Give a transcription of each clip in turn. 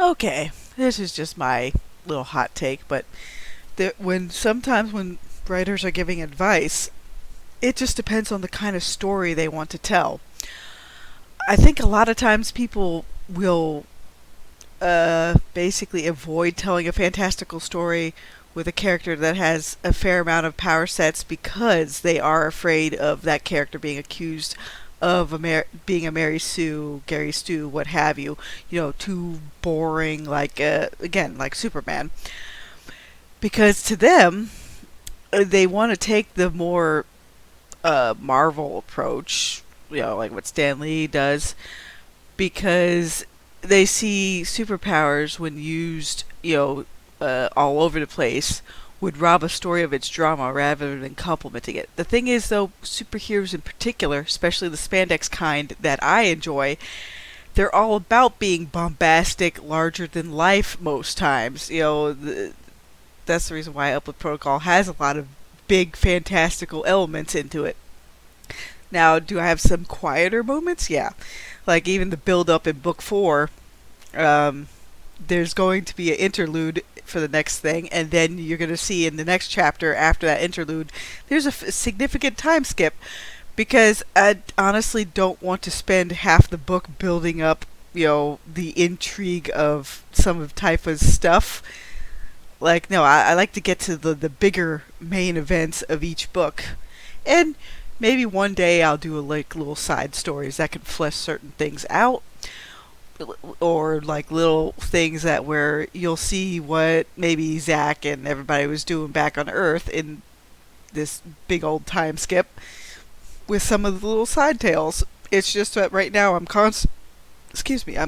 Okay, this is just my little hot take, but sometimes when writers are giving advice, it just depends on the kind of story they want to tell. I think a lot of times people will basically avoid telling a fantastical story with a character that has a fair amount of power sets because they are afraid of that character being accused of being a Mary Sue, Gary Stu, what have you. Too boring, like, again, like Superman. Because to them, they want to take the more Marvel approach, like what Stan Lee does, because they see superpowers when used, all over the place, would rob a story of its drama rather than complementing it. The thing is, though, superheroes in particular, especially the spandex kind that I enjoy, they're all about being bombastic, larger than life most times. That's the reason why Uplift Protocol has a lot of big, fantastical elements into it. Now, do I have some quieter moments? Yeah. Like even the build up in book 4, um, there's going to be an interlude for the next thing, and then you're going to see in the next chapter after that interlude, there's a significant time skip because I honestly don't want to spend half the book building up, the intrigue of some of Typha's stuff. Like, no, I like to get to the bigger main events of each book. And maybe one day I'll do like little side stories that can flesh certain things out, or like little things that where you'll see what maybe Zach and everybody was doing back on Earth in this big old time skip with some of the little side tales. It's just that right now I'm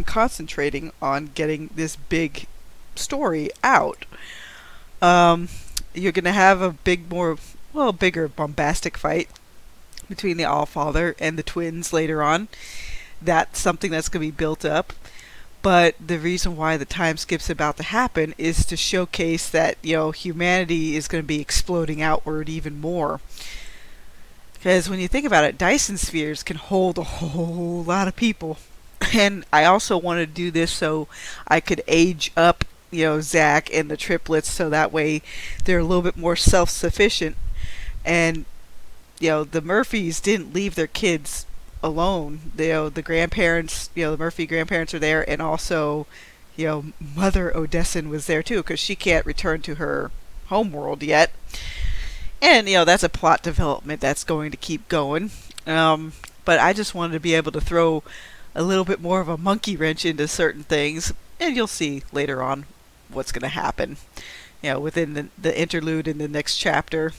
concentrating on getting this big story out. Um, you're gonna have a bigger bombastic fight between the Allfather and the twins later on. That's something that's going to be built up. But the reason why the time skip's about to happen is to showcase that, humanity is going to be exploding outward even more. Because when you think about it, Dyson spheres can hold a whole lot of people. And I also want to do this so I could age up, Zach and the triplets so that way they're a little bit more self-sufficient. And the Murphys didn't leave their kids alone. The grandparents, the Murphy grandparents are there, and also, Mother Odessin was there too, because she can't return to her homeworld yet. And, that's a plot development that's going to keep going. But I just wanted to be able to throw a little bit more of a monkey wrench into certain things, and you'll see later on what's going to happen, within the interlude in the next chapter.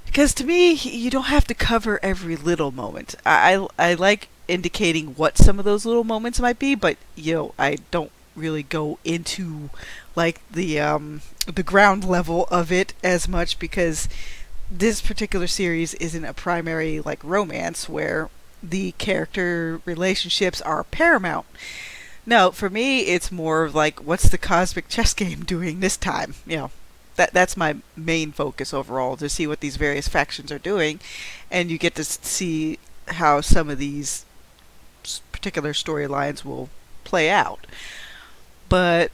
Because to me, you don't have to cover every little moment. I like indicating what some of those little moments might be, but I don't really go into like the ground level of it as much because this particular series isn't a primary like romance where the character relationships are paramount. No, for me, it's more of like, what's the cosmic chess game doing this time? That's my main focus overall, to see what these various factions are doing, and you get to see how some of these particular storylines will play out. But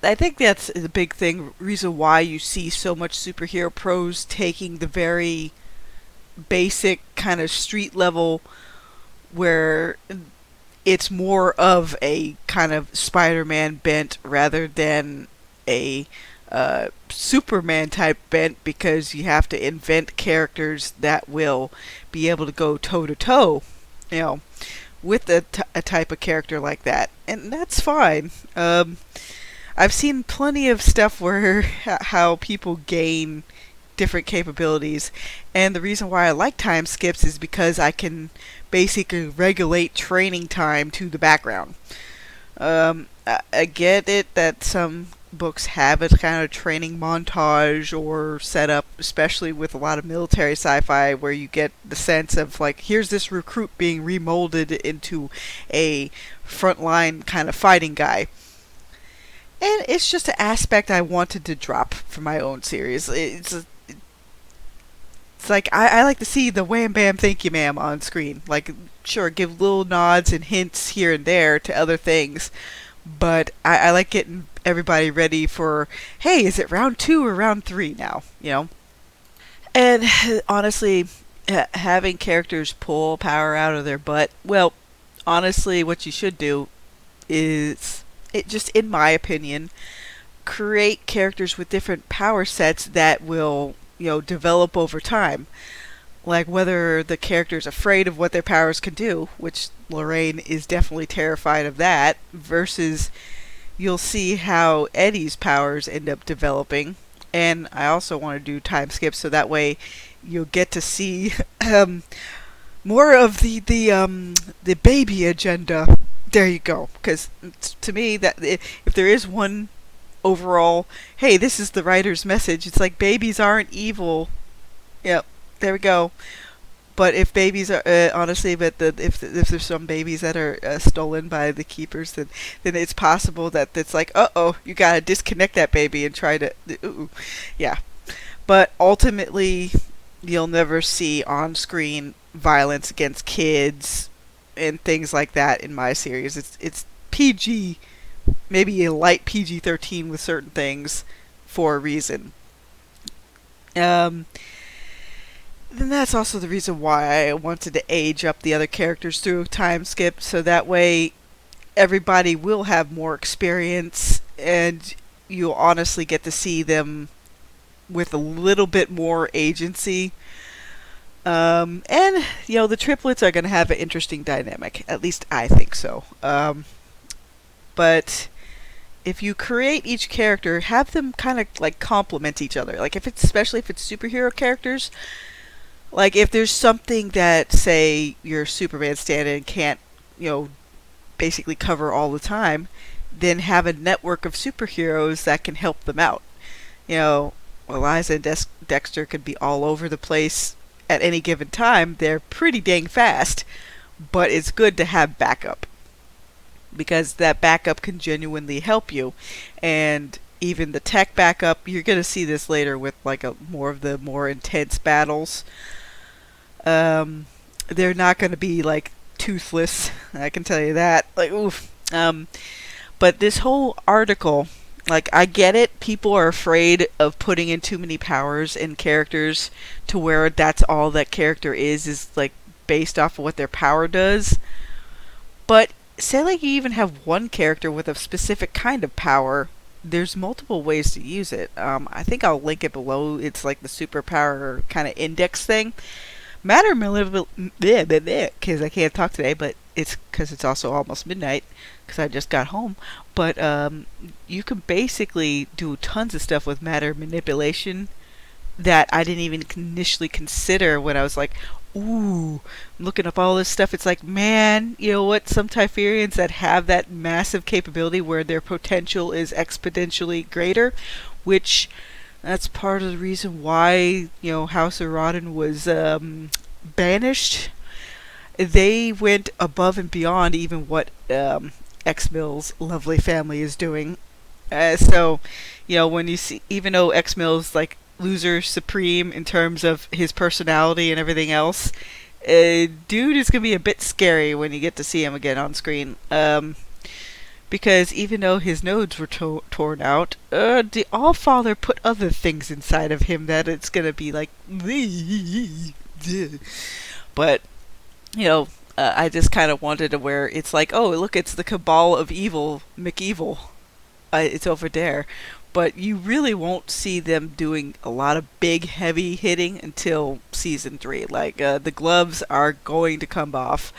I think that's the big reason why you see so much superhero prose taking the very basic kind of street level, where it's more of a kind of Spider-Man bent rather than a Superman type bent, because you have to invent characters that will be able to go toe to toe, with a type of character like that, and that's fine. I've seen plenty of stuff where how people gain different capabilities, and the reason why I like time skips is because I can basically regulate training time to the background. I get it that some books have a kind of training montage or setup, especially with a lot of military sci-fi, where you get the sense of like, here's this recruit being remolded into a frontline kind of fighting guy. And it's just an aspect I wanted to drop for my own series. It's like I like to see the wham bam thank you ma'am on screen. Like, sure, give little nods and hints here and there to other things, but I like getting everybody ready for, hey, is it round 2 or round 3 now? You know, and honestly, having characters pull power out of their butt. Well, honestly, what you should do is, it just in my opinion, create characters with different power sets that will, develop over time. Like whether the character's afraid of what their powers can do, which Lorraine is definitely terrified of that, versus you'll see how Eddie's powers end up developing. And I also want to do time skips so that way you'll get to see more of the baby agenda. There you go. Because to me, that if there is one overall, hey, this is the writer's message, it's like babies aren't evil. Yep, there we go. But if babies are honestly, but if there's some babies that are stolen by the keepers, then it's possible that it's like, oh, you gotta disconnect that baby and try to, yeah. But ultimately, you'll never see on screen violence against kids and things like that in my series. It's PG, maybe a light PG-13 with certain things for a reason. Then that's also the reason why I wanted to age up the other characters through a time skip, so that way everybody will have more experience and you'll honestly get to see them with a little bit more agency. And, the triplets are going to have an interesting dynamic. At least I think so. But if you create each character, have them kind of like complement each other. Like especially if it's superhero characters, like if there's something that, say, your Superman stand-in can't, basically cover all the time, then have a network of superheroes that can help them out. Eliza and Dexter could be all over the place at any given time. They're pretty dang fast, but it's good to have backup, because that backup can genuinely help you. And even the tech backup, you're going to see this later with like more of the more intense battles. They're not going to be like toothless, I can tell you that. Like, oof. But this whole article, like, I get it. People are afraid of putting in too many powers in characters to where that's all that character is like based off of what their power does. But say like you even have one character with a specific kind of power, there's multiple ways to use it. I think I'll link it below. It's like the superpower kind of index thing. Matter because I can't talk today, but it's because it's also almost midnight because I just got home. But you can basically do tons of stuff with matter manipulation that I didn't even initially consider when I was like, ooh, I'm looking up all this stuff. It's like, man, you know what? Some Typherians that have that massive capability where their potential is exponentially greater, which that's part of the reason why, House of Rodden was banished. They went above and beyond even what X-Mill's lovely family is doing. So, when you see, even though X-Mill's like loser supreme in terms of his personality and everything else, dude is gonna be a bit scary when you get to see him again on screen. Because even though his nodes were torn out, the Allfather put other things inside of him that it's gonna be like, but I just kind of wanted to where it's like, oh look, it's the cabal of evil, McEvil. It's over there. But you really won't see them doing a lot of big, heavy hitting until season 3. Like, the gloves are going to come off.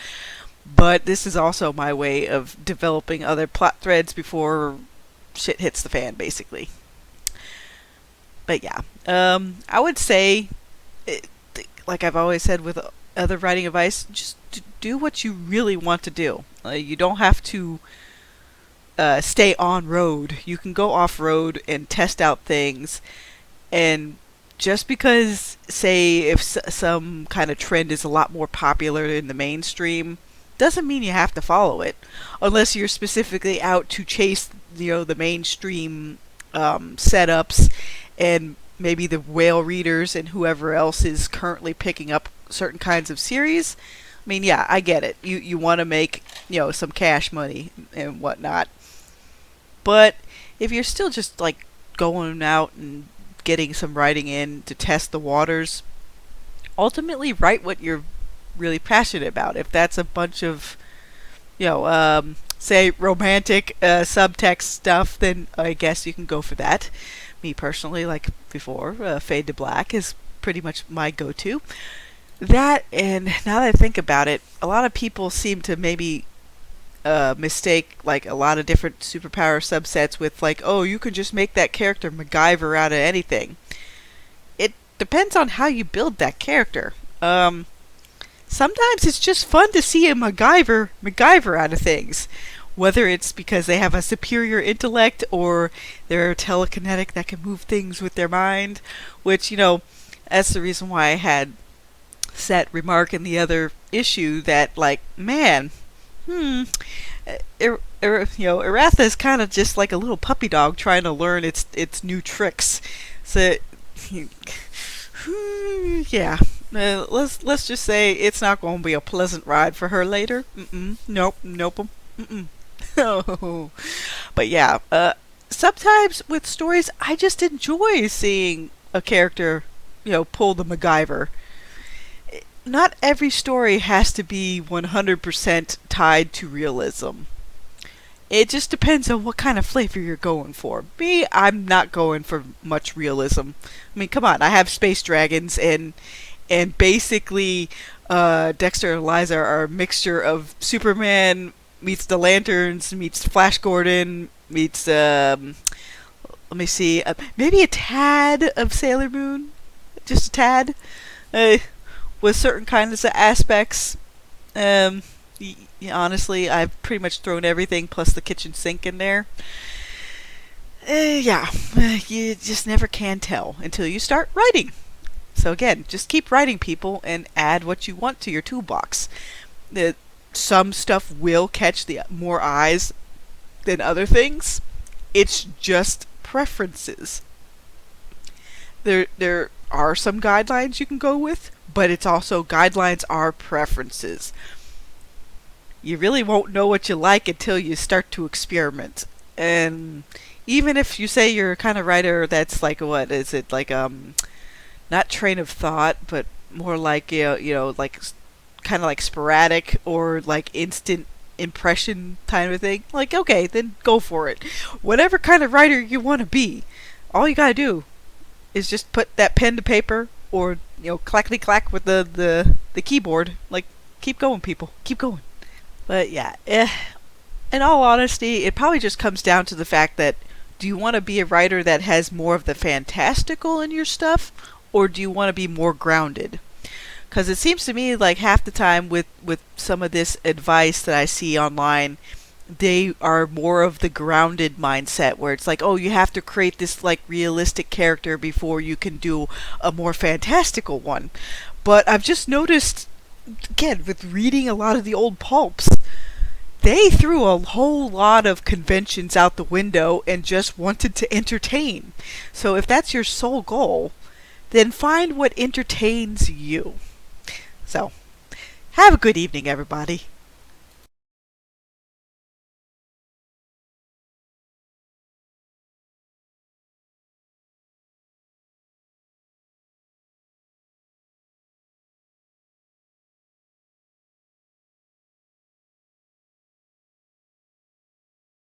But this is also my way of developing other plot threads before shit hits the fan, basically. But yeah, I would say, like I've always said with other writing advice, just do what you really want to do. You don't have to stay on road. You can go off road and test out things. And just because, say, if some kind of trend is a lot more popular in the mainstream, doesn't mean you have to follow it, unless you're specifically out to chase, the mainstream setups and maybe the whale readers and whoever else is currently picking up certain kinds of series. I mean, yeah, I get it. You want to make, some cash money and whatnot. But if you're still just like going out and getting some writing in to test the waters, ultimately write what you're really passionate about. If that's a bunch of, say romantic subtext stuff, then I guess you can go for that. Me personally, like before, Fade to Black is pretty much my go-to. That, and now that I think about it, a lot of people seem to maybe mistake like a lot of different superpower subsets with like, oh, you can just make that character MacGyver out of anything. It depends on how you build that character. Sometimes it's just fun to see a MacGyver out of things. Whether it's because they have a superior intellect or they're telekinetic that can move things with their mind, which, that's the reason why I had set remark in the other issue that, like, man, Eratha is kind of just like a little puppy dog trying to learn its new tricks. So, yeah, let's just say it's not going to be a pleasant ride for her later. Nope. Oh. But yeah, sometimes with stories, I just enjoy seeing a character, pull the MacGyver. Not every story has to be 100% tied to realism. It just depends on what kind of flavor you're going for. Me, I'm not going for much realism. I mean, come on, I have space dragons and basically Dexter and Eliza are a mixture of Superman meets the Lanterns, meets Flash Gordon, meets, let me see, maybe a tad of Sailor Moon, just a tad, with certain kinds of aspects. Honestly, I've pretty much thrown everything plus the kitchen sink in there. You just never can tell until you start writing. So again, just keep writing, people, and add what you want to your toolbox. Some stuff will catch the more eyes than other things. It's just preferences. There are some guidelines you can go with, but it's also guidelines are preferences. You really won't know what you like until you start to experiment. And even if you say you're a kind of writer that's like, what is it, like not train of thought, but more like like kind of like sporadic or like instant impression kind of thing, like, okay, then go for it. Whatever kind of writer you want to be, all you gotta do is just put that pen to paper or clackety clack with the keyboard. Like, keep going, people, keep going. But yeah, in all honesty, it probably just comes down to the fact that, do you want to be a writer that has more of the fantastical in your stuff, or do you want to be more grounded? Because it seems to me like half the time with some of this advice that I see online, they are more of the grounded mindset where it's like, oh, you have to create this like realistic character before you can do a more fantastical one. But I've just noticed, again, with reading a lot of the old pulps, they threw a whole lot of conventions out the window and just wanted to entertain. So if that's your sole goal, then find what entertains you. So, have a good evening, everybody.